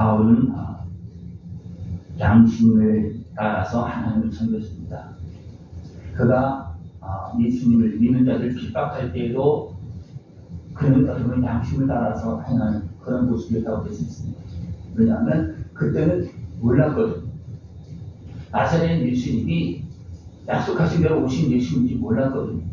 바울은 양심을 따라서 하나님을 섬겼습니다. 그가 예수님을 믿는 자들 핍박할 때에도 그는 어쩌면 양심을 따라서 행하는 그런 모습이었다고 볼 수 있습니다. 왜냐하면 그때는 몰랐거든요. 나사렛 예수님이 약속하신 대로 오신 예수님인지 몰랐거든요.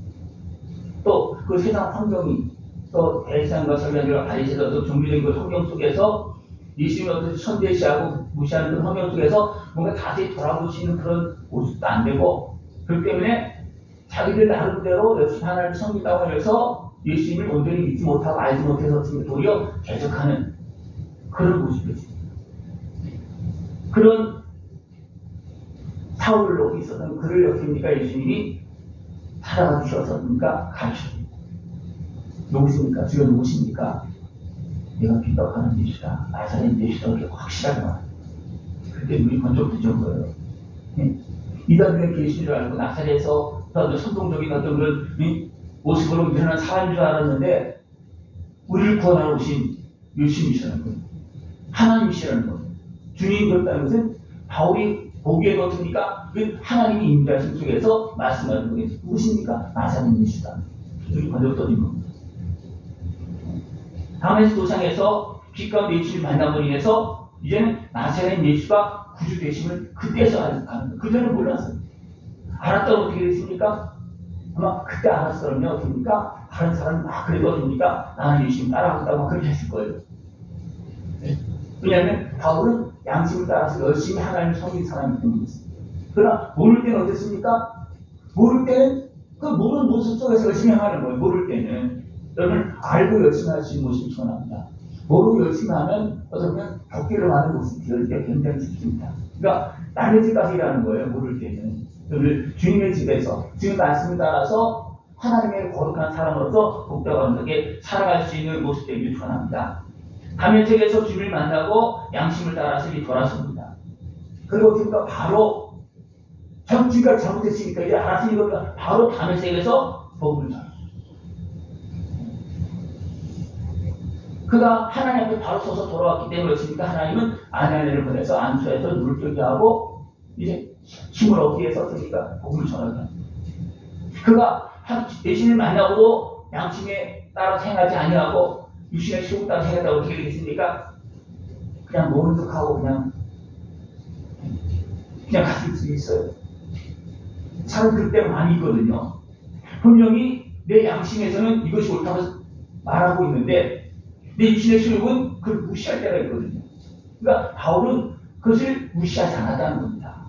또 그 세상 환경이 또 대상과 설명과 바리새인과 종교적인 그 환경 속에서 예수님을 어떻게 선대시하고 무시하는 그런 환경 속에서 뭔가 다시 돌아보시는 그런 모습도 안 되고, 그렇기 때문에 자기들 나름대로 열심히 하나님을 섬긴다고 해서 예수님을 온전히 믿지 못하고 알지 못해서 도리어 계속하는 그런 모습이었습니다. 그런 사울로 있었던 그를 어떻습니까? 예수님이 찾아가 주셔서니까 가르쳐줍니다. 누구십니까? 주여 누구십니까? 내가 핍박하는 예수다, 나사렛 예수다, 이렇게 확실하게 말합니다. 그때 눈이 번쩍 뜨는 거예요. 이단들의 계신 줄 알고 나사렛에서 어떤 선동적인 어떤 그런 모습으로 일어난 사람인 줄 알았는데, 우리를 구원하러 오신 예수님이시라는 거예요. 하나님이시라는 거예요. 주님이 그렇다는 것은 바울이 보기에도 어떻습니까? 그 하나님이 임재하신 속에서 말씀하는 거예요. 누구십니까? 나사렛 예수다. 눈이 번쩍 떠진 겁니다. 다음에서 도상에서 빛 가운데 예수를 만남으로 인해서 이제는 나사렛 예수가 구주 되심을 그때서 아는 거예요. 그전에 몰랐어요. 알았다고 어떻게 됐습니까? 아마 그때 알았으면 어떻습니까? 다른 사람이 막 그래도 어떻습니까? 나는 예수님 따라가겠다고 그렇게 했을 거예요. 네. 왜냐하면 바울은 양심을 따라서 열심히 하나님을 섬긴 사람이기 때문이었습니다. 그러나 모를 때는 어땠습니까? 모를 때는 그 모르는 모습 속에서 열심히 하는 거예요. 모를 때는 여러분 알고 열심히 할 수 있는 모습이 전합니다. 모르고 열심히 하면 어쩌면 덕기를 하는 모습이 될 때 굉장히 쉽습니다. 그러니까 남의 집 가서 일하는 거예요. 모를 때는. 여러분 주님의 집에서 주님 말씀을 따라서 하나님의 거룩한 사람으로서 복되게 살아갈 수 있는 모습들이 유천합니다. 담에색에서 주님을 만나고 양심을 따라서 돌아섭니다. 그리고 그러니까 바로 지금까지 잘못했으니까 이제 알아서 이거가 바로 담에색에서 복음을 전합니다. 그가 하나님 앞에 바로 서서 돌아왔기 때문에 그렇습니까? 하나님은 아나니아를 보내서 안수해서 눈을 뜨게 하고 이제 힘을 얻기 위해서 그러니까 복음을 전하게 합니다. 그가 예수님을 만나고도 양심에 따라 행하지 아니하고 육신의 수고 따라 행했다고 어떻게 되겠습니까? 그냥 모른 척하고 그냥 갔을 수 있어요. 참 그때 많이 있거든요. 분명히 내 양심에서는 이것이 옳다고 말하고 있는데 내 육신의 수욕은 그걸 무시할 때가 있거든요. 그러니까 바울은 그것을 무시하지 않았다는 겁니다.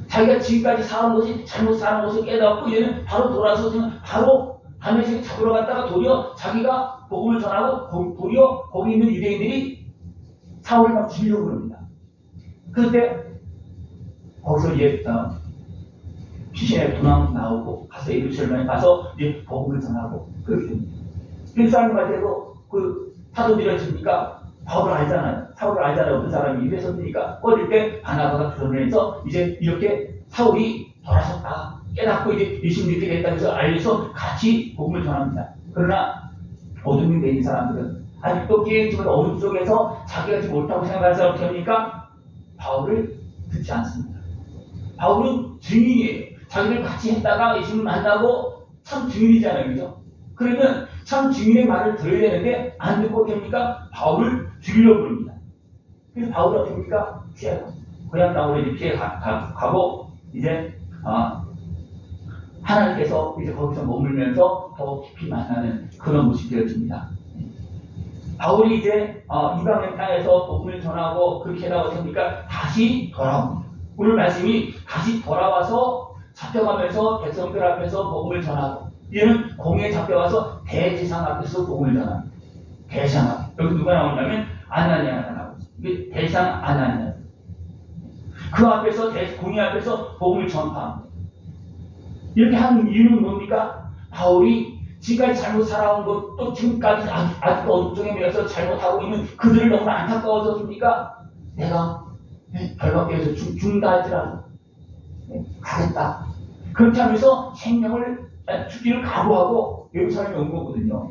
자기가 지금까지 살아온 것이 잘못 살아온 것을 깨닫고 이제는 바로 돌아서서 바로 담에색에 잡으러 갔다가 도리어 자기가 복음을 전하고 도리어 거기 있는 유대인들이 사울을 막 죽이려고 그럽니다. 그때 거기서 이제 귀신의 도망 나오고 가서 예루살렘에 가서 이제 복음을 전하고 그렇게 됩니다. 필사님한테도 그 사도들이 했으니까 바울을 알잖아요. 사울을 알잖아요. 어떤 사람이 이랬었으니까 어릴 때 바나바가 주선해서 이제 이렇게 사울이 돌아섰다 깨닫고 이제 예수님 믿게 됐다고 해서 알려서 같이 복음을 전합니다. 그러나 어둠이 내린 사람들은 아직도 깨어있지만 어둠 속에서 자기가 지금 옳다고 생각하는 사람 어떻게 합니까? 바울을 듣지 않습니다. 바울은 증인이에요. 자기를 같이 했다가 예수님을 만나고 참 증인이잖아요. 그죠? 그러면 참 증인의 말을 들어야 되는데 안 듣고 어떻게 합니까? 바울을 죽이려고 합니다. 그래서 바울은 어떻게 합니까? 피해가 고향 땅으로 이제 피해가고 이제 하나님께서 이제 거기서 머물면서 더 깊이 만나는 그런 모습이 되어집니다. 바울이 이제 이방인 땅에서 복음을 전하고 그렇게 하다가 어떻게 합니까? 다시 돌아옵니다. 오늘 말씀이 다시 돌아와서 잡혀가면서 백성들 앞에서 복음을 전하고 이제는 공에 잡혀가서 대제사장 앞에서 복음을 전합니다. 대제사장 앞에. 여기 누가 나오냐면 아나니아가 나오죠. 이게 대제사장 아나니아. 그 앞에서 공의 앞에서 복음을 전파합니다. 이렇게 하는 이유는 뭡니까? 바울이 지금까지 잘못 살아온 것, 또 지금까지 아직도 어둠 속에 매여서 잘못하고 있는 그들을 너무 안타까워서입니까? 내가 결박되어서 죽는다 할지라도 가겠다. 그렇게 하면서 생명을 죽기를 각오하고 예루살렘에 온 거거든요.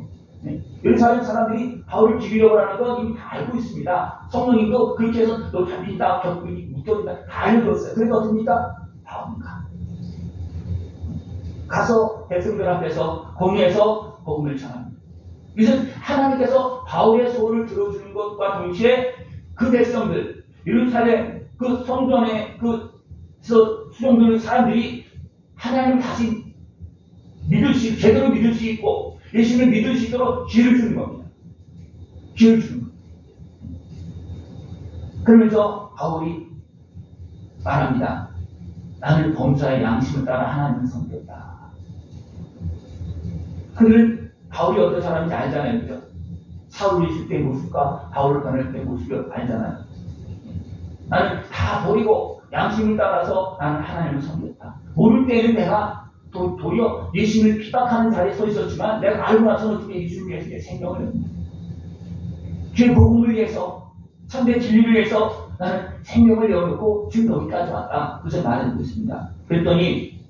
이런 사람들이 바울을 죽이려고 하는 건 이미 다 알고 있습니다. 성령님도 그렇게 해서 너 잡힌다, 묶여진다 다 알려줬어요. 그래서 어떻습니까? 바울은 가서 백성들 앞에서 공의해서 복음을 전합니다. 이것은 하나님께서 바울의 소원을 들어주는 것과 동시에 그 백성들, 예루살렘 그 성전에 수종되는 사람들이 하나님을 다시 제대로 믿을 수 있고 예수님을 믿을 수 있도록 기회를 주는 겁니다. 기회를 주는 겁니다. 그러면서 바울이 말합니다. 나는 범사의 양심을 따라 하나님을 섬겼다. 그들은 바울이 어떤 사람인지 알잖아요. 그죠? 사울이 있을 때의 모습과 바울을 보낼 때의 모습을 알잖아요. 나는 다 버리고 양심을 따라서 나는 하나님을 섬겼다. 모를 때는 내가 도리어 예수님을 핍박하는 자리에 서 있었지만 내가 알고 나서는 어떻게 예수님을 위해서 내 생명을 냅니다. 그 복음을 위해서 참된 진리를 위해서 나는 생명을 내어놓고 지금 여기까지 왔다. 그것을 말해주고 있습니다. 그랬더니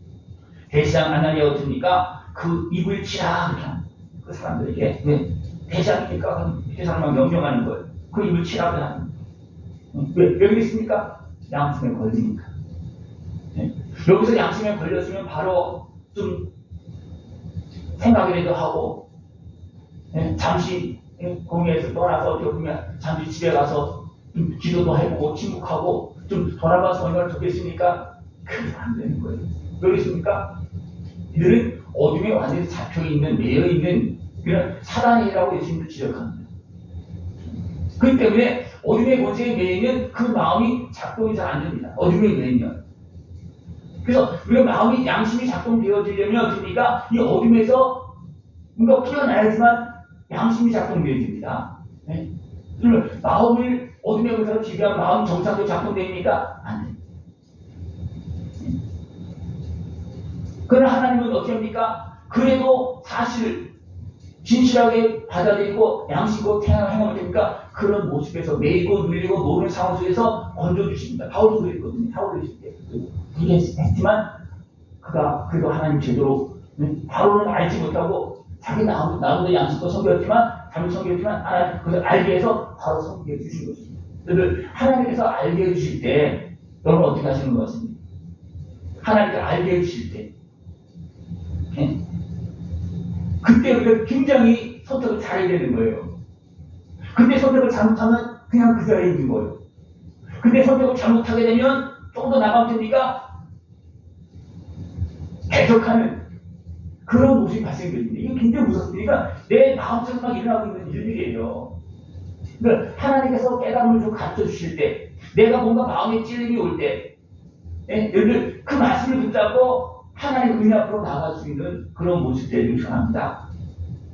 대시장 아나니아가 어떻습니까? 그 입을 치라 그렇게 합니다. 그 사람들에게 대시장이니까 그 사람만 명령하는 거예요. 그 입을 치라고 합니다. 왜 그랬습니까? 양심에 걸리니까. 여기서 양심에 걸렸으면 바로 좀 생각이라도 하고 잠시 공회에서 떠나서 어떻게 보면 잠시 집에 가서 좀 기도도 해보고 침묵하고 좀 돌아봐서 얼마나 좋겠습니까? 그게 안 되는 거예요. 왜 그렇습니까? 이들은 어둠에 완전히 잡혀있는 매여있는 그런 사단이라고 예수님도 지적합니다. 그렇기 때문에 어둠의 권세에 매이면 그 마음이 작동이 잘 안 됩니다. 어둠에 매이면. 그래서 우리가 마음이 양심이 작동되어지려면 어떻습니까? 이 어둠에서 뭔가 풀어나야지만 양심이 작동되어집니다. 그러면 마음을 어둠의 권세로 지배한 마음 정상적으로 작동됩니까? 안 됩니다. 그러나 하나님은 어떻게 합니까? 그래도 사실 진실하게 받아들이고 양심으로 행하면 됩니까? 그런 모습에서 매이고 눌리고 노는 상황 속에서 건져주십니다. 바울도 그랬거든요. 바울도 있을 때. 그게 했지만 그가 그래도 하나님 제대로 바로는 알지 못하고 자기 나무도 양심껏 섬겼지만 잘못 섬겼지만 하나님 그걸 알게 해서 바로 섬기게 해주신 것입니다. 그래서 하나님께서 알게 해주실 때 여러분 어떻게 하시는 것 같습니까? 하나님께서 알게 해주실 때 그때 우리가 굉장히 선택을 잘해야 되는 거예요. 근데 선택을 잘못하면 그냥 그 자리에 있는 거예요. 근데 선택을 잘못하게 되면 조금 더 나가면 됩니까? 해석하는 그런 모습이 발생됩니다. 이게 굉장히 무섭습니다. 내 마음속에 막 일어나고 있는 일들이에요. 그러니까 하나님께서 깨달음을 좀 가르쳐 주실 때, 내가 뭔가 마음에 찔림이 올 때, 여러분 그 말씀을 붙잡고 하나님 은혜 앞으로 나아갈 수 있는 그런 모습들을 전합니다.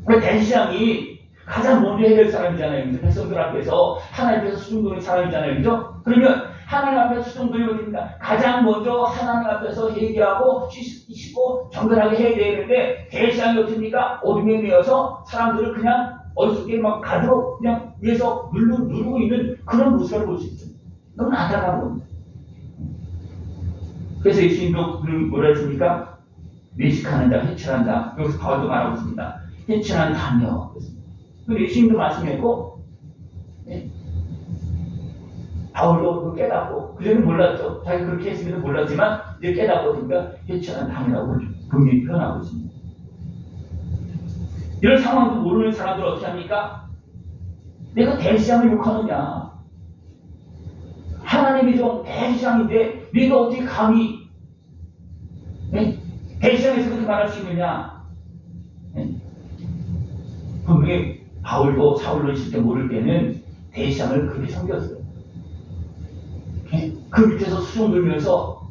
대시장이 가장 먼저 해야 될 사람이잖아요. 그래서 백성들 앞에서 하나님께서 수종드는 사람이잖아요. 그죠? 그러면 하나님 앞에서 수종드리면 됩니다. 가장 먼저 하나님 앞에서 얘기하고 씻고 정결하게 해야 되는데 대시장이 어떻습니까? 어둠에 매여서 사람들을 그냥 어리석게 막 가도록 그냥 위에서 누르고 있는 그런 모습을 볼 수 있습니다. 너무 안타까운 겁니다. 그래서 예수님도 뭐라 했습니까? 외식하는 자, 해치하는 자. 여기서 바울도 말하고 있습니다. 해치하는 자며. 그리고 예수님도 말씀했고, 바울도 그거 깨닫고, 그전에 몰랐죠. 자기 그렇게 했으면 몰랐지만, 이제 깨닫고, 그러니까 해치하는 자이라고 분명히 표현하고 있습니다. 이런 상황도 모르는 사람들 어떻게 합니까? 내가 대시장을 욕하느냐? 하나님이 좀 대시장인데 네가 어떻게 감히 대시장에서 그렇게 말할 수 있느냐? 분명히 바울도 사울로 있을 때 모를 때는 대시장을 그렇게 섬겼어요. 그 밑에서 수종 들면서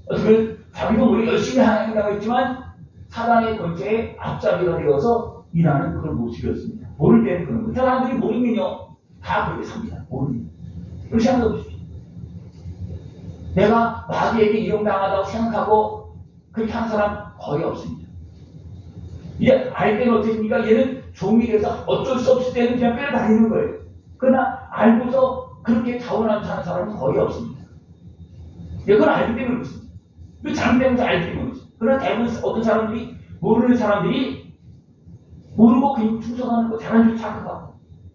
어떻게 자기도 모르게 열심히 하나님이라고 했지만 사단의 권세에 앞잡이가 되어서 일하는 그런 모습이었습니다. 모를 때는 그런 거예요. 사람들이 모르면요 다 그렇게 삽니다. 모르면 그렇게 생각해보십시오. 내가 마귀에게 이용당하다고 생각하고 그렇게 하는 사람 거의 없습니다. 이제 알 때는 어떻습니까? 얘는 종이 돼서 어쩔 수 없을 때는 그냥 끌어다니는 거예요. 그러나 알고서 그렇게 자원하는 사람은 거의 없습니다. 그건 알기 때문에 그렇습니다. 그 잘못되면서 알기 때문에 그렇습니다. 그러나 대부분 어떤 사람들이 모르는 사람들이 모르고 그냥 충성하는 거 자만추 착각하고.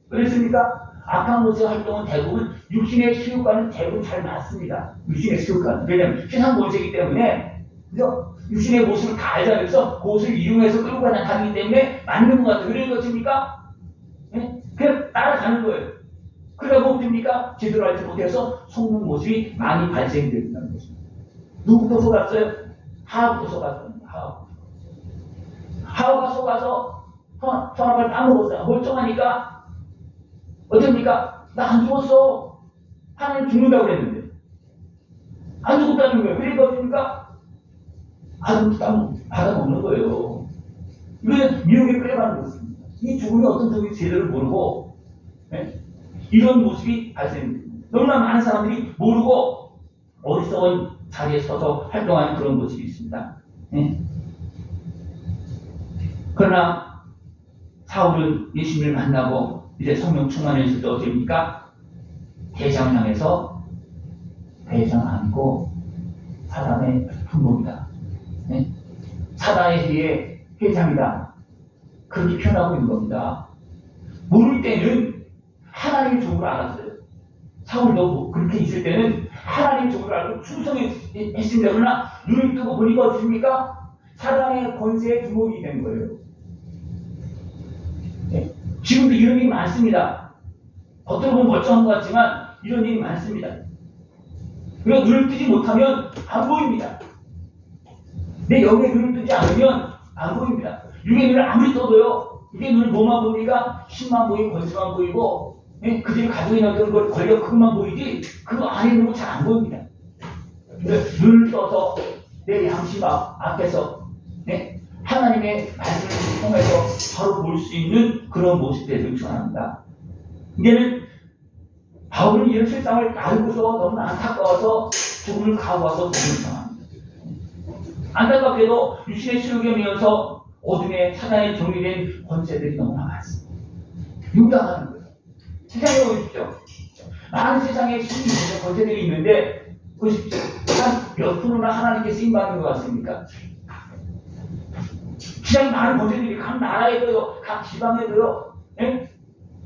그랬습니까? 악한 것의 활동은 대부분 육신의 수욕과는 대부분 잘 맞습니다. 육신의 수욕과는. 왜냐하면 세상 본세이기 때문에, 그죠? 육신의 모습을 다 알자면서 그것을 이용해서 끌고 가기 때문에 맞는 것 같아요. 그런 것입니까? 네? 그냥 따라가는 거예요. 그러다 보면 됩니까? 제대로 알지 못해서 속는 모습이 많이 발생된다는 것입니다. 누구부터 속았어요? 하와부터 속았어요. 하와가 속아서 선악과를 따먹었어요. 멀쩡하니까 어떻습니까? 나 안 죽었어. 하나님 죽는다고 그랬는데 안 죽었다는 거예요. 그러니까 어떻습니까? 받아먹는 거예요. 이건 미혹에 끌려가는 것입니다. 이 죽음이 어떤 죽음인지 제대로 모르고, 네? 이런 모습이 발생됩니다. 너무나 많은 사람들이 모르고 어리석은 자리에 서서 활동하는 그런 모습이 있습니다. 네? 그러나 사울은 예수님을 만나고 이제 성령 충만해질 때 어떻습니까? 대장을 향해서 대장 아니고 사단의 분봉이다. 네? 사단의 해의 회장이다. 그렇게 표현하고 있는 겁니다. 모를 때는 하나님의 종을 알았어요. 사울도 그렇게 있을 때는 하나님의 종을 알고 충성했습니다. 그러나 눈을 뜨고 보니까 어떻습니까? 사단의 권세의 두목이 된 거예요. 네? 지금도 이런 일이 많습니다. 겉으로 보면 멀쩡한 것 같지만 이런 일이 많습니다. 그리고 눈을 뜨지 못하면 안 보입니다. 내 영의 눈을 뜨지 않으면 안 보입니다. 육의 눈을 아무리 떠도요, 이게 눈을 뭐만 보니까 힘만 보이고 권세만 보이고, 예? 그들이 가지고 있는 그런 권력 그것만 보이지 그 안에 있는 건 잘 안 보입니다. 눈을 떠서 내 양심 앞에서, 예? 하나님의 말씀을 통해서 바로 볼 수 있는 그런 모습들을 추구합니다. 이제는 바울은 이런 실상을 알고서 너무 안타까워서 죽음을 각오해서 몸을 당합니다. 안타깝게도 육신의 수욕에 매여서 어둠의 사단의 종이 된 권세들이 너무나 많습니다. 유당하는 거예요. 세상에 보십시오. 많은 세상에 신이 권세들이 있는데 보십시오. 한 몇 프로나 하나님께 쓰임받는 것 같습니까? 세상에 많은 권세들이 각 나라에도요, 각 지방에도요, 예?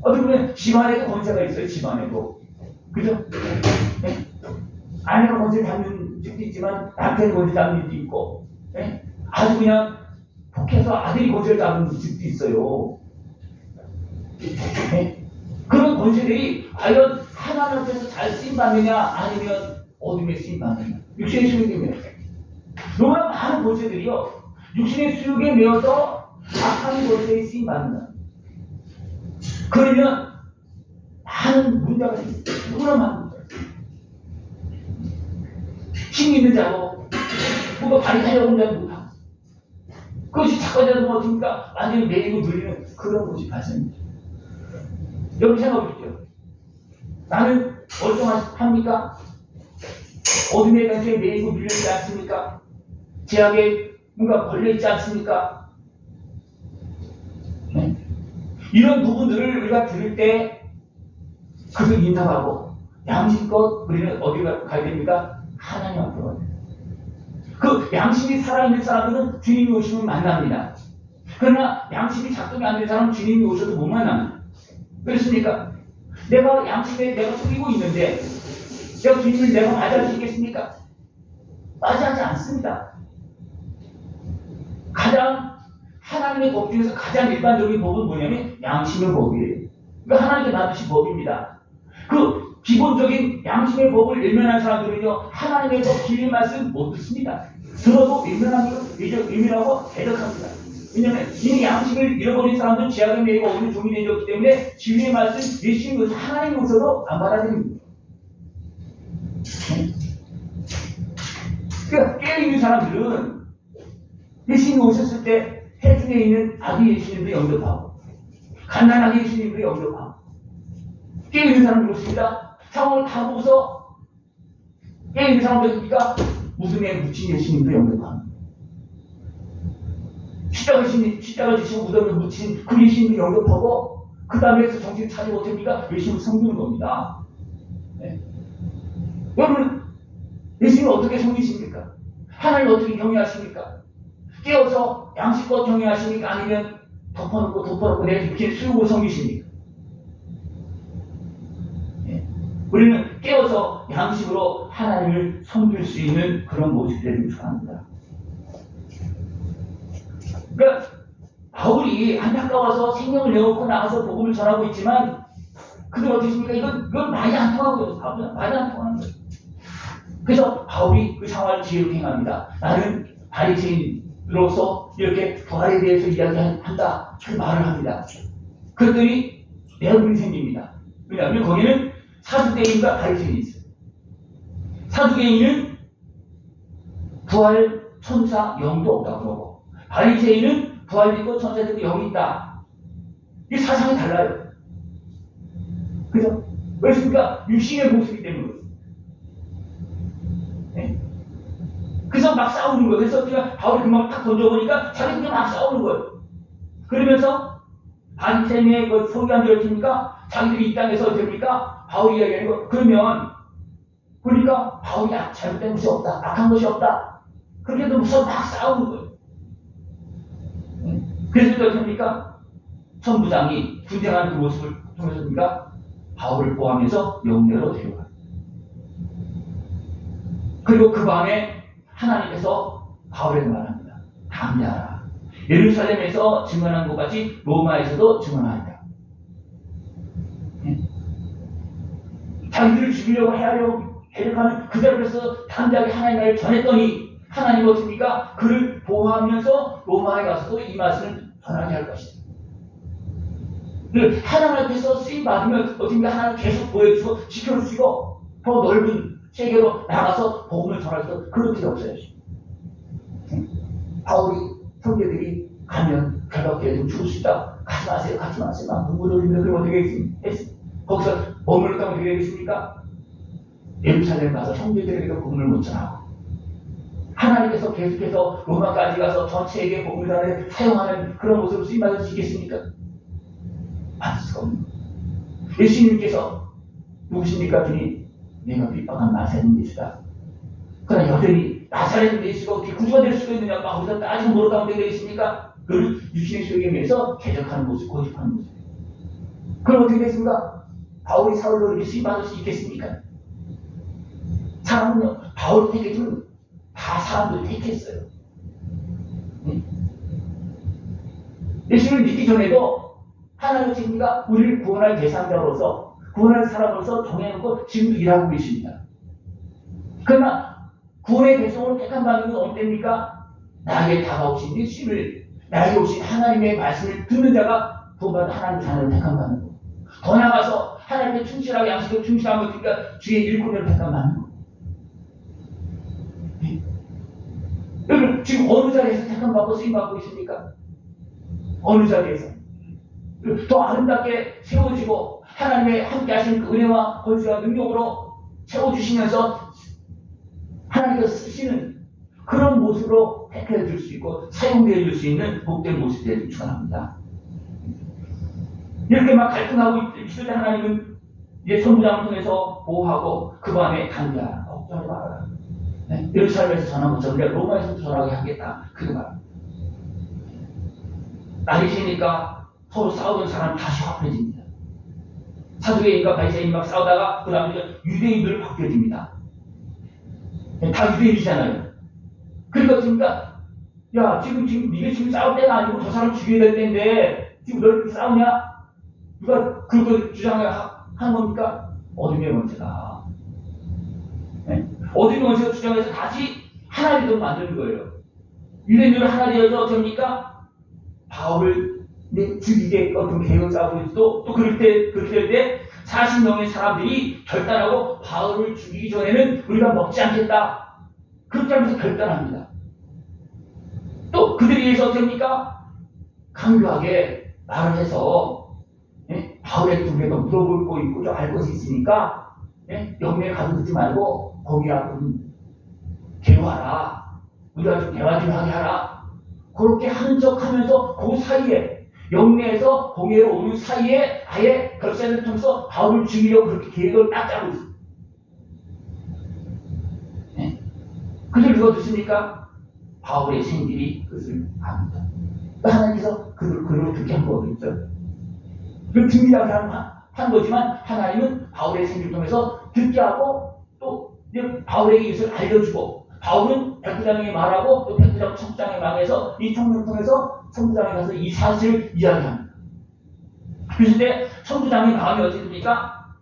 어떻게 보면 집안에도 권세가 있어요. 집안에도. 그죠? 예? 아내가 권세를 잡는 집도 있지만 남편이 권세 잡는 집도 있고, 예? 아주 그냥 폭해서 아들이 권세를 잡는 집도 있어요. 예? 그런 권세들이 과연 하나님께서 잘 쓰임받느냐 아니면 어둠에 쓰임받느냐. 육신의 수욕에 매여서 너무나 많은 권세들이요, 육신의 수욕에 매여서 악한 권세에 쓰임받는다. 그러면 많은 문제가 생깁니다. 너무나 많은 문제가 생깁니다. 힘이 있는 자도 뭔가 발휘하려고 하는 자도 못하고, 그것이 착각자도 어떻습니까? 완전히 매이고 눌리는 그런 것이 발생합니다. 여러분 생각해보십시오. 나는 멀쩡합니까? 어둠의 관계에 매이고 눌려있지 않습니까? 제약에 뭔가 걸려있지 않습니까? 네? 이런 부분들을 우리가 들을 때 그걸 인정하고 양심껏 우리는 어디로 가야 됩니까? 하나님 앞으로 가야 됩니다. 그 양심이 살아있는 사람들은 주님이 오시면 만납니다. 그러나 양심이 작동이 안 되는 사람은 주님이 오셔도 못 만납니다. 그렇습니까? 내가 양심에 내가 속이고 있는데 내가 주님을 내가 맞이할 수 있겠습니까? 맞이하지 않습니다. 가장 하나님의 법 중에서 가장 일반적인 법은 뭐냐면 양심의 법이에요. 그러니까 하나님께 만드신 법입니다. 그 기본적인 양심의 법을 외면한 사람들은요, 하나님의 법 진리 말씀 못 듣습니다. 들어도 외면하고 대적합니다. 왜냐하면 이미 양심을 잃어버린 사람들은 죄악에 매이고 어둠의 종이 되었기 때문에 진리의 말씀, 예수님 오셔서 하나님 오셔도 안 받아들입니다. 그러니까 깨어있는 사람들은 예수님이 오셨을 때 해중에 있는 아기 예수님도 영접하고 갓난아기 예수님도 영접하고 깨어있는 사람들 그렇습니다. 상황을 다 보고서 깨어있는 사람들이니까 무덤에 묻힌 예수님도 영접합니다. 십자가 지시고 무덤에 묻힌 그 예수님도 영접하고 그 다음에 정신 차지 못합니까? 예수님을 섬기는 겁니다. 네. 여러분, 예수님은 어떻게 섬기십니까? 하나님을 어떻게 경외하십니까? 깨어서 양심껏 경외하십니까? 아니면 덮어놓고 내가 이렇게 수용을 섬기십니까? 예. 우리는 깨어서 양심으로 하나님을 섬길 수 있는 그런 모습이 되길 축원합니다. 그러니까 바울이 안타까워서 생명을 내놓고 나가서 복음을 전하고 있지만 그들 어떻습니까? 이건 말이 안 통하고 말이 안 통하는 거예요. 그래서 바울이 그 상황을 지혜롭게 행합니다. 나는 바리새인으로서 이렇게 부활에 대해서 이야기한다 그 말을 합니다. 그랬더니 내용이 생깁니다. 왜냐하면 거기는 사두개인과 바리새인이 있어요. 사두개인은 부활 천사 영도 없다고 그러고 바리새인은 부활 있고 천사들도 영이 있다. 이 사상이 달라요. 그죠? 왜습니까? 육신의 모습이 때문에 그렇습니다. 네? 그래서 막 싸우는 거예요. 그래서 제가 바울이 금방 딱 던져보니까 자기들이 막 싸우는 거예요. 그러면서 바리새인의 그 소리 안 들었습니까? 자기들이 이 땅에서 됩니까? 바울이 이야기하는 거. 그러면 보니까 바울이 잘못된 것이 없다. 악한 것이 없다. 그렇게 해도 무서워 막 싸우는 거예요. 그래서 어떻습니까? 천부장이 분쟁하는 그 모습을 통해서입니까? 바울을 포함해서 영내로 데려가요. 그리고 그 밤에 하나님께서 바울에게 말합니다. 담대하라. 예루살렘에서 증언한 것 같이 로마에서도 증언하리라. 자기들을 죽이려고 해하려고 계획하는 그들 앞에서 담대하게 하나님 나라를 전했더니 하나님 어떻습니까? 그를 보호하면서 로마에 가서도 이 말씀을 전하게 할 것이다. 하나님 앞에서 쓰임받으면 어떻습니까? 하나님 계속 보여주고 지켜주시고 더 넓은 세계로 나가서 복음을 전할 수 그럴 필요 없어요. 바울이 형제들이 가면 결박되어 좀 죽을 수 있다. 가지 마세요. 막 눈물을 흘리며 그럼 어떻게 했습니까? 거기서 머물렀다고 어떻게 되겠습니까? 예루살렘 가서 형제들에게 복음을 못 전하고 하나님께서 계속해서 로마까지 가서 전체에게 복음을 전하는 사용하는 그런 모습을 쓰임받을 수 있겠습니까? 받을 수가 없는 거예요. 예수님께서 누구십니까? 주님, 내가 핍박한 나사렛 예수다. 그러나 여전히 나사렛 예수가 어떻게 구주가 될 수가 있느냐? 막 우리가 따지고 물어가면 되겠습니까? 그를 육신의 소유에 의해서 개혁하는 모습, 고집하는 모습. 그럼 어떻게 됐습니까? 바울이 사울로 이렇게 쓰임받을 수 있겠습니까? 사람은요, 바울 택해주면 다 사람들 택했어요. 예수를 믿기 전에도 하나님의 진리가 우리를 구원할 대상자로서 구원할 사람으로서 정해놓고 지금도 일하고 계십니다. 그러나 구원의 대상으로 택한 받는 건 언제입니까? 나에게 다가오신 예수를 나에게 오신 하나님의 말씀을 듣는 자가 구원받은 하나님의 자녀를 택한 받는 거. 더 나아가서 하나님의 충실하게 양식에 충실한 것이니까 주의 일꾼을 택한 받는 거. 여러분 지금 어느 자리에서 택한 받고 쓰임 받고 있습니까? 어느 자리에서? 더 아름답게 세워지고 하나님의 함께 하신 그 은혜와 권세와 능력으로 세워주시면서 하나님께서 쓰시는 그런 모습으로 택해 줄 수 있고 사용되어 줄 수 있는 복된 모습이 되길 축원합니다. 이렇게 막 갈등하고 있을 때 하나님은 이제 선부장을 통해서 보호하고 그 밤에 담대하라. 걱정하지 말아라. 네? 예루살렘에서 전한 것처럼 우리가 로마에서 전하게 하겠다. 그 말. 날이 새니까 서로 싸우던 사람 다시 화해집니다. 사두개인과 바리새인이 막 싸우다가 그 다음에 유대인들을 바뀌어집니다. 다 유대인이잖아요. 그러니까 어떻습니까? 야 지금 이게 지금 싸울 때가 아니고 저 사람 죽여야 될 때인데 지금 너 이렇게 싸우냐? 누가 그거 주장을 한 겁니까? 어둠의 원세다. 네? 어둠의 원세가 주장해서 다시 하나를 더 만드는 거예요. 유대인들은 하나 되어서 어쩝니까? 바울을 죽이게끔 계획을 짜고 있어도 또 그렇게 될 때 40명의 사람들이 결단하고 바울을 죽이기 전에는 우리가 먹지 않겠다. 그렇게 하면서 결단합니다. 또 그들에 의해서 어쩝니까? 강교하게 말을 해서 바울에게 우리가 물어볼 거 있고 좀 알 것이 있으니까 영매에 가두지 말고 거기하고 대화하라. 우리가 좀 대화 좀 하게 하라. 그렇게 하는 척 하면서 그 사이에 영내에서 공예로 오는 사이에 아예 결사를 통해서 바울을 죽이려고 그렇게 계획을 딱 짜고 있습니다. 그들 누가 듣습니까? 바울의 생길이 그것을 압니다. 하나님께서 그를 듣게 한 거겠죠. 그 듣는다고 한 거지만 하나님은 바울의 생기를 통해서 듣게 하고 또 바울에게 이것을 알려주고 바울은 백부장에게 말하고 또 백부장 청부장에 말해서 이 청문을 통해서 청부장에 가서 이 사실을 이야기합니다. 그랬을 때 청부장의 마음이 어떻게 됩니까?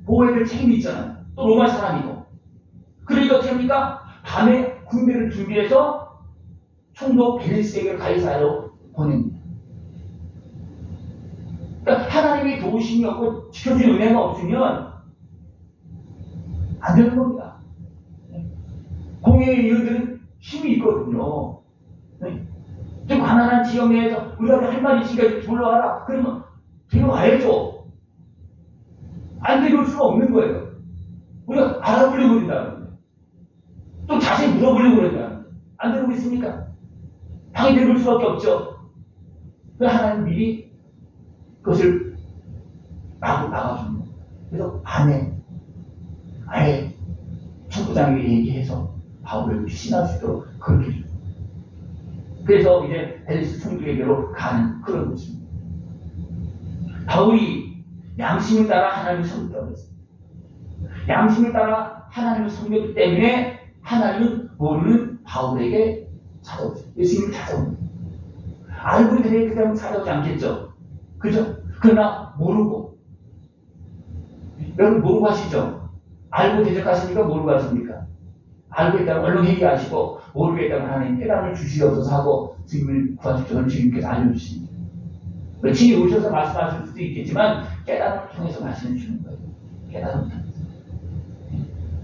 보호해야 될 책임이 있잖아요. 또 로마 사람이고. 그러니까 어떻게 합니까? 밤에 군대를 준비해서 총독 벨리스에게 가이사야로 보냅니다. 그러니까 하나님의 도우심이 없고 지켜주는 은혜가 없으면 안 되는 겁니다. 공예의 이유들은 힘이 있거든요. 좀 가난한 지역 내에서 우리가 할 말이 있으니까 불러와라. 그러면 데려와야죠. 안 데려올 수가 없는 거예요. 우리가 알아보려고 그런다는데 또 자세히 물어보려고 그런다는데 안 데려오겠습니까? 당연히 데려올 수밖에 없죠. 하나님 미리 그것을 막아주는 거예요. 그래서 아예 청부장에게 얘기해서 바울을 신할 수 있도록 그렇게 해줘요. 그래서 이제 벨리스 총독에게로 가는 그런 것입니다. 바울이 양심을 따라 하나님을 섬겼다고 했습니다. 양심을 따라 하나님을 섬겼기 때문에 하나님은 모르는 바울에게 찾아오죠. 예수님을 찾아옵니다. 알고 있는데 그다음 찾아오지 않겠죠. 그죠? 그러나 모르고. 여러분 모르고 하시죠? 알고 대적하십니까? 모르고 하십니까? 알고 있다면 얼른 회개하시고 모르고 있다면 하나님 깨달음을 주시옵소서 하고 주님을 구하십시오. 저는 주님께서 알려주십니다. 친히 오셔서 말씀하실 수도 있겠지만 깨달음을 통해서 말씀해 주는 거예요. 깨달음을 통해서.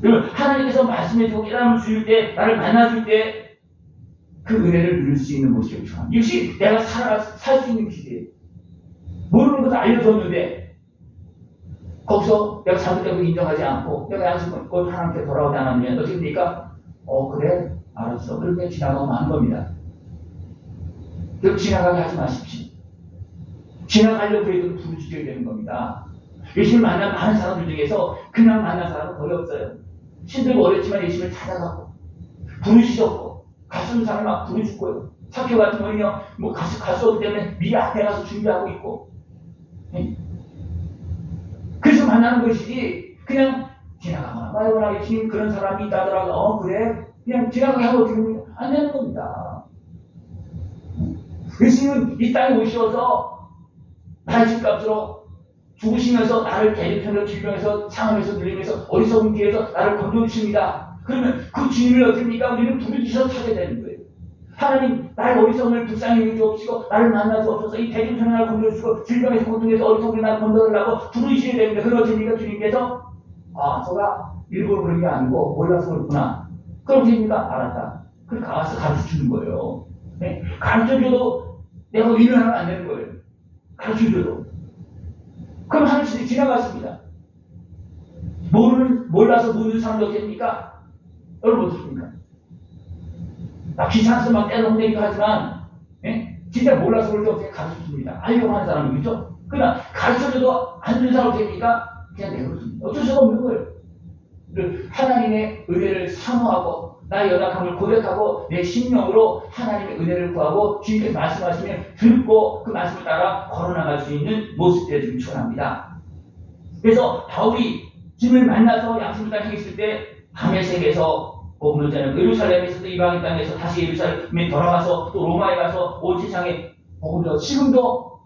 그리고 하나님께서 말씀해 주고 깨달음을 주실 때 나를 만나줄 때 그 은혜를 누릴 수 있는 모습을 좋아합니다. 역시 내가 살 수 있는 길이에요. 모르는 것을 알려줬는데 거기서 내가 잘못된 걸 인정하지 않고 내가 양심껏 하나님께 돌아오지 않았느냐 어떻게 됩니까? 그래 알았어. 그렇게 지나가면 하는 겁니다. 그럼 지나가게 하지 마십시오. 지나가려고 해도 부르짖어야 되는 겁니다. 예수를 만난 많은 사람들 중에서 그냥 만난 사람은 거의 없어요. 힘들고 어렵지만 예수를 찾아가고 부르짖었고 가수는 사람 막 부르짖고요. 사표 같은 거는요 뭐 가수 없기 때문에 미리 앞에 가서 준비하고 있고 그래서 만나는 것이지 그냥 지나가거나 말거나 예수님 그런 사람이 있다더라도 그래 그냥 지나가게 하고 어떻게 안 되는 겁니다. 예수님은 이 땅에 오셔서 나의 집값으로 죽으시면서 나를 대리편으로 질병에서 상함에서 눌리면서 어리석은 길에서 나를 건져주십니다. 그러면 그 주님을 어떻게 합니까? 우리는 부르짖어서 찾아야 되는 거예요. 하나님 나의 어리석음을 불쌍히 여겨주옵시고 나를 만나주옵소서. 이 대리편에 나를 건져주시고 질병에서 고통에서 어리석음을 나를 건져달라고 부르짖어야 됩니다. 그럼 어떻게 합니까? 주님께서 저가 일부러 그런 게 아니고 몰라서 그렇구나. 그럼 됩니까? 알았다. 그럼 가서 가르쳐주는 거예요. 네? 가르쳐줘도 내가 의논하면 안 되는 거예요. 가르쳐줘도. 그럼 하나님이 지나갔습니다. 몰라서 모르는 사람도 어떻습니까? 여러분 어떻습니까? 나 귀찮아서 막 때려혼내기도 하지만 진짜 몰라서 그럴 때 어떻게 가르쳐줍니다. 알려고 하는 사람이 그죠? 그러나 가르쳐줘도 안 듣는 사람 어떻게 됩니까? 그냥 내버려둡니다. 어쩔 수가 없는 거예요. 하나님의 은혜를 사모하고 나의 연약함을 고백하고 내 심령으로 하나님의 은혜를 구하고 주님께서 말씀하시면 듣고 그 말씀을 따라 걸어나갈 수 있는 모습 되기를 축원합니다. 그래서 바울이 주님을 만나서 양심을 따라 행했을 때 밤의 세계에서 복음을 전하고 예루살렘에서도 이방인 땅에서 다시 예루살렘에 돌아가서 또 로마에 가서 온 세상에 복음을 전하고 지금도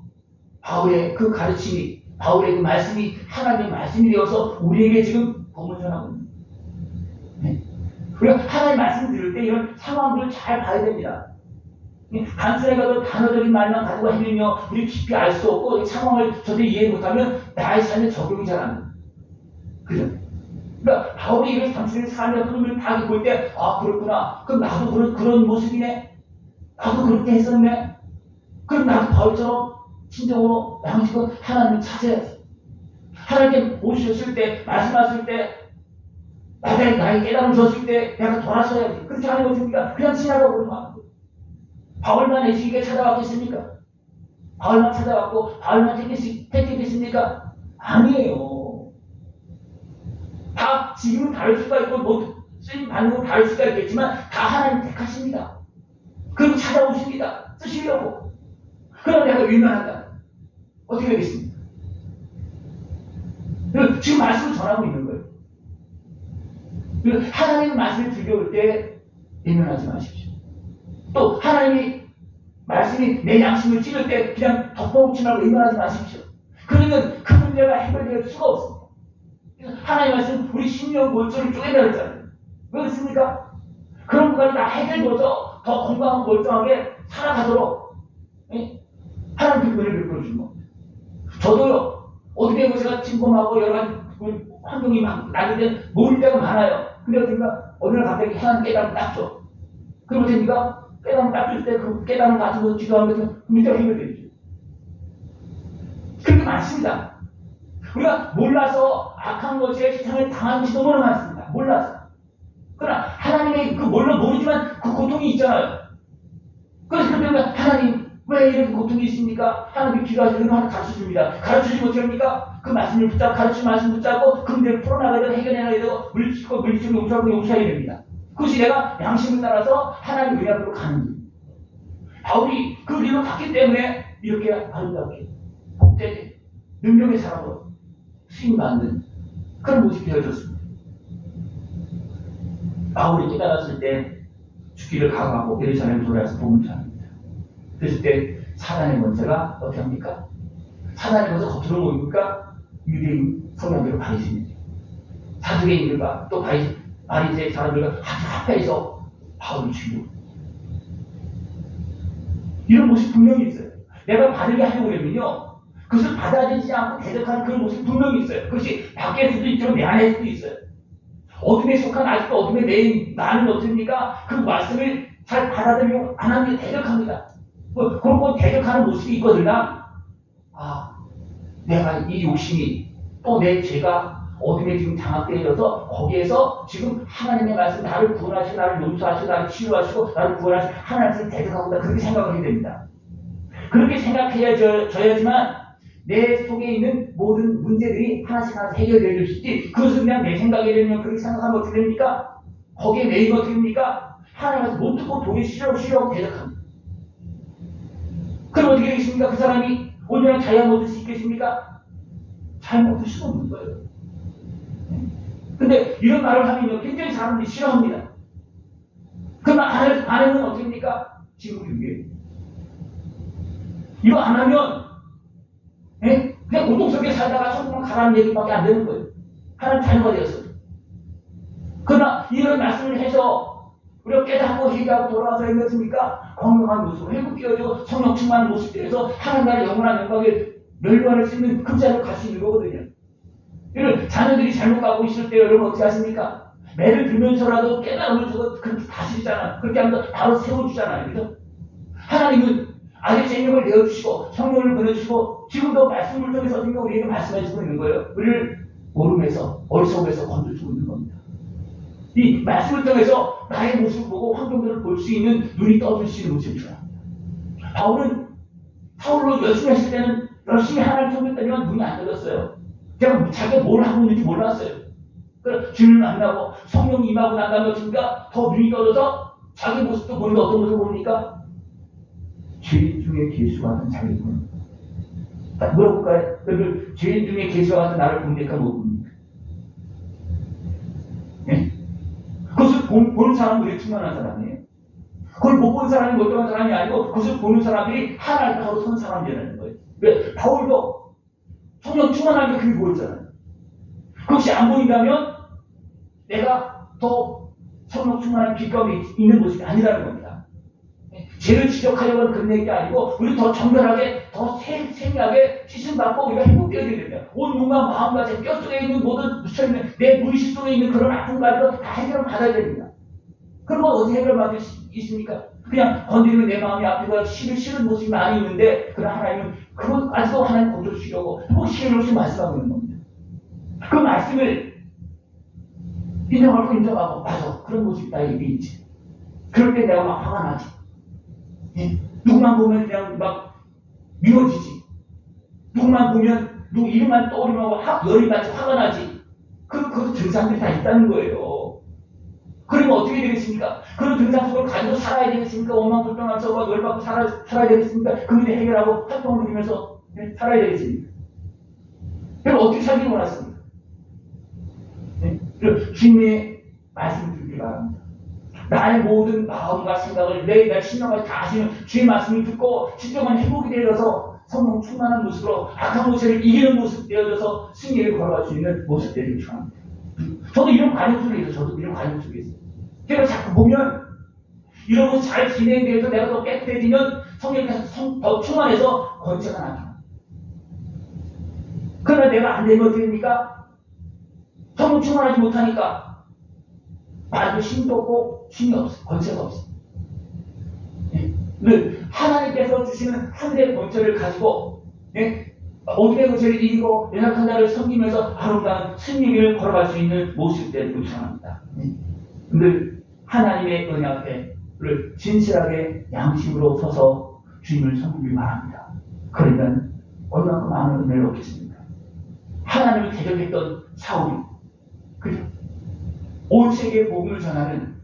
바울의 그 가르침이 바울의 그 말씀이 하나님의 말씀이 되어서 우리에게 지금 복음을 전하고 있습니다. 우리가 하나님의 말씀을 들을 때 이런 상황들을 잘 봐야 됩니다. 단순하게 단어적인 말만 가지고 하면요 우리 깊이 알 수 없고 상황을 전혀 이해 못하면 나의 삶에 적용이 잘 안 돼요. 그죠? 그러니까 바울이 이런 당신의 삶의 흐름을 다 볼 때 그렇구나. 그럼 나도 그런 모습이네. 나도 그렇게 했었네. 그럼 나도 바울처럼 진정으로 양식은 하나님을 찾아야지. 하나님께 모셨을 때 말씀하실 때 나의 깨달음을 줬을 때 내가 돌아서야지. 그렇지 않은 것입니까? 그냥 지나가고 그러면 안 돼요. 바울만 예수님께 찾아왔겠습니까? 바울만 찾아왔고 바울만 택했겠습니까? 아니에요. 다 지금은 다를 수가 있고 쓰임 받는 건 다를 수가 있겠지만 다 하나님 택하십니다. 그리고 찾아오십니다. 쓰시려고. 그럼 내가 외면한다. 어떻게 되겠습니까? 지금 말씀을 전하고 있는 거예요. 하나님의 말씀이 들려올 때 외면하지 마십시오. 또 하나님이 말씀이 내 양심을 찌를 때 그냥 덮어놓지 말고 외면하지 마십시오. 그러면 그 문제가 해결될 수가 없습니다. 하나님 말씀 우리 심령 골조를 쪼개라 했잖아요. 왜 그렇습니까? 그런 것까지 다 해결되어서 더 건강하고 멀쩡하게 살아가도록 하나님 그 은혜를 베풀어 주는 겁니다. 저도요, 어떻게 제가 침범하고 여러 가지 환경이 막 나는데 모를 때가 많아요. 근데 어떻게가 어느 날 갑자기 하나님 깨달음 딱 줘. 그러면 됩니까? 깨달음 딱 줄 때 그 깨달음 가지고 기도하면 문제가 해결되죠. 그렇게 많습니다. 우리가 몰라서 악한 것에 세상을 당한 것이 너무나 많습니다. 몰라서. 그러나 하나님의 그 모르지만 그 고통이 있잖아요. 그래서 그러면 하나님 왜 이런 고통이 있습니까? 하나님 기도하시면 하나 가르쳐줍니다. 가르쳐주면 어떻게 합니까? 그 말씀을 붙잡고 가르치는 말씀 붙잡고 그 문제를 풀어나가야 되고 해결해나가야 되고 물리치고 용서하고 용서해야 됩니다. 그것이 내가 양심을 따라서 하나님 은혜 앞으로 가는 거예요. 바울이 그 길로 갔기 때문에 이렇게 아름답게 복되게 능력의 사람으로 수임받는 그런 모습이 되어졌습니다. 바울이 깨달았을 때 죽기를 각오하고 예루살렘 돌아와서 복음을 전합니다. 그랬을 때 사단의 권세가 어떻게 합니까? 사단의 권세가 겉으로 보입니까? 유대인 성향대로 바리새인들, 사두개인들과 또 바리새 사람들과 합해서 바울을 죽이고 이런 모습이 분명히 있어요. 내가 바르게 하려고 하면요, 그것을 받아들이지 않고 대적하는 그런 모습이 분명히 있어요. 그것이 밖에서도 있지만 내 안에서도 있어요. 어둠에 속한 아직도 어둠에 내 나는 어떻습니까? 그 말씀을 잘 받아들이고 안 하는 게 대적합니다. 그런 건 대적하는 모습이 있거든요. 내가 이 욕심이 또 내 죄가 어둠에 지금 장악되어서 거기에서 지금 하나님의 말씀 나를 구원하시고 나를 용서하시고 나를 치유하시고 나를 구원하시고 하나님을 대적하고 있다. 그렇게 생각을 해야 됩니다. 그렇게 생각해야지만 내 속에 있는 모든 문제들이 하나씩 해결될 수 있지. 그것은 그냥 내 생각이 되면 그렇게 생각하면 어떻게 됩니까? 거기에 매이면 어떻게 됩니까? 하나님께서 못 듣고 도리 싫어하고 대적합니다. 그럼 어떻게 되겠습니까? 그 사람이 온전한 자유함 얻을 수 있겠습니까? 자유함 얻을 수가 없는 거예요. 근데 이런 말을 하면 굉장히 사람들이 싫어합니다. 그러면 안에는 어떻게 됩니까? 지금 이게 이거 안 하면 그냥 고통 속에 살다가 천국만 가라는 얘기밖에 안 되는 거예요. 하나님 자녀가 되었어요. 그러나 이런 말씀을 해서 우리가 깨닫고 회개하고 돌아와서 했습니까? 건강한 모습, 회복되어지고 성령 충만한 모습들에서 하나님 나라의 영원한 영광에 멸류관을 수 있는 그 자리로 갈 수 있는 거거든요. 이런 자녀들이 잘못 가고 있을 때 여러분 어떻게 하십니까? 매를 들면서라도 깨달음을 주고 그렇게 다스리잖아요. 그렇게 하면 바로 세워주잖아요. 그죠? 하나님은 아들 생명을 내어주시고 성령을 보내주시고 지금도 말씀을 통해서 우리에게 말씀해주고 있는 거예요. 우리를 모름에서 어리석에서 건져주고 있는 겁니다. 이 말씀을 통해서 나의 모습을 보고 환경들을 볼 수 있는 눈이 떠질 수 있는 모습이 좋아요. 바울은 사울로 열심히 했을 때는 열심히 하나님 섬겼더니만 눈이 안 떠졌어요. 제가 자기가 뭘 하고 있는지 몰랐어요. 그래서 주님을 만나고 성령 임하고 난 다음에 어떻습니까? 더 눈이 떠져서 자기 모습도 보는데 어떤 모습을 보니까 죄인 중에 개수가 같은 자기를 보는 거예요. 물어볼까요? 여러분, 죄인 중에 개수가 같은 나를 보니까 못 봅니까? 네? 그것을 보는 사람은 왜 충만한 사람이에요? 그걸 못 본 사람이 멀쩡한 사람이 아니고 그것을 보는 사람들이 하나님 바로 선 사람들이라는 거예요. 왜? 바울도 성령 충만하게 그게 보였잖아요. 그것이 안 보인다면 내가 더 성령 충만한 빛감이 있는 모습이 아니라는 겁니다. 죄를 지적하려고 하는 그런 얘기가 아니고 우리 더 정결하게 더 생생하게 씻음받고 우리가 행복해져야 됩니다. 온 몸과 마음과 제 뼈 속에 있는 모든 묻혀있는 내 무의식 속에 있는 그런 아픔까지도 다 해결을 받아야 됩니다. 그럼 어떻게 해결받을 수 있습니까? 그냥 건드리면 내 마음이 아프고 싫은 모습이 많이 있는데 그러나 하나님은 그것까지도 하나님 건져주시려고 꼭 시간을 없이 말씀하고 있는 겁니다. 그 말씀을 인정하고 맞아 그런 모습이 나에게 있지. 그럴 때 내가 막 화가 나지. 누구만 보면 그냥 막 미워지지. 누구만 보면 누구 이름만 떠오르면 열이 받지 화가 나지. 그것도 증상들이 다 있다는 거예요. 그러면 어떻게 되겠습니까? 그런 등장속을 가지고 살아야 되겠습니까? 원망 불평하면서 열받고 살아야 되겠습니까? 그 문제 해결하고 활동을 누리면서 살아야 되겠습니까? 그럼 어떻게 살기를 원하십니까? 네? 주님의 말씀을 듣기 바랍니다. 나의 모든 마음과 생각을 내 신령까지 다 아시는 주의 말씀을 듣고 진정한 회복이 되어서 성령 충만한 모습으로 악한 모습을 이기는 모습 되어져서 승리를 걸어갈 수 있는 모습 되기를 축원합니다. 저도 이런 과정 속에 있어요. 저도 이런 과정 속에 있어요. 제가 자꾸 보면 이런 것이 잘 진행돼서 내가 더 깨끗해지면 성령께서 더 충만해서 권세가 나타나. 그러나 내가 안 되면 어떻게 됩니까? 성령 충만하지 못하니까 말도 힘도 없고 힘이 없어. 권세가 없어. 네. 하나님께서 주시는 하늘의 권세를 가지고 어둠의 권세를 이기고 연약한 자를 섬기면서 아름다운 승리를 걸어갈 수 있는 모습들을 요청합니다. 늘 하나님의 은혜 앞에를 진실하게 양심으로 서서 주님을 섬기길 바랍니다. 그러면 얼마나 많은 은혜를 얻겠습니까? 하나님을 대적했던 사울이 온 세계에 복음을 전하는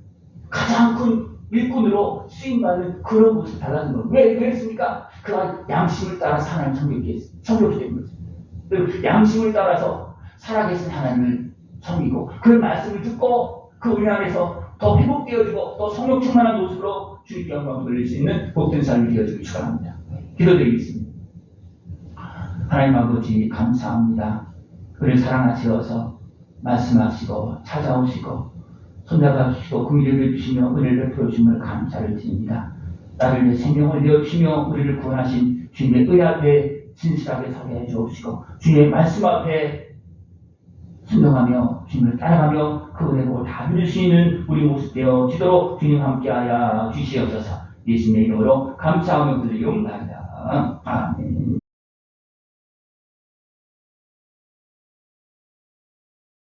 가장 큰 일꾼으로 쓰임받는 그런 모습이 달라진 거예요. 왜 그랬습니까? 그가 양심을 따라서 하나님을 섬겼기 때문이었습니다. 양심을 따라서 살아계신 하나님을 섬기고 그 말씀을 듣고 그 은혜 안에서 더 회복되어지고 또 성령 충만한 모습으로 주님께 영광을 돌릴 수 있는 복된 삶이 되어지길 축원합니다. 기도드리겠습니다. 하나님 아버지 감사합니다. 우리를 사랑하시어서 말씀하시고 찾아오시고 손잡아주시고 긍휼을 주시며 은혜를 베풀어 주심을 감사를 드립니다. 나를 위해 생명을 내어주시며 우리를 구원하신 주님의 의 앞에 진실하게 서게 해주옵시고 주님의 말씀 앞에 순종하며 주님을 따라가며 그 은혜를 다 누릴 수 있는 우리 모습 되어지도록 주님 함께하여 주시옵소서. 예수님의 이름으로 감사하며 드리옵나이다. 아멘.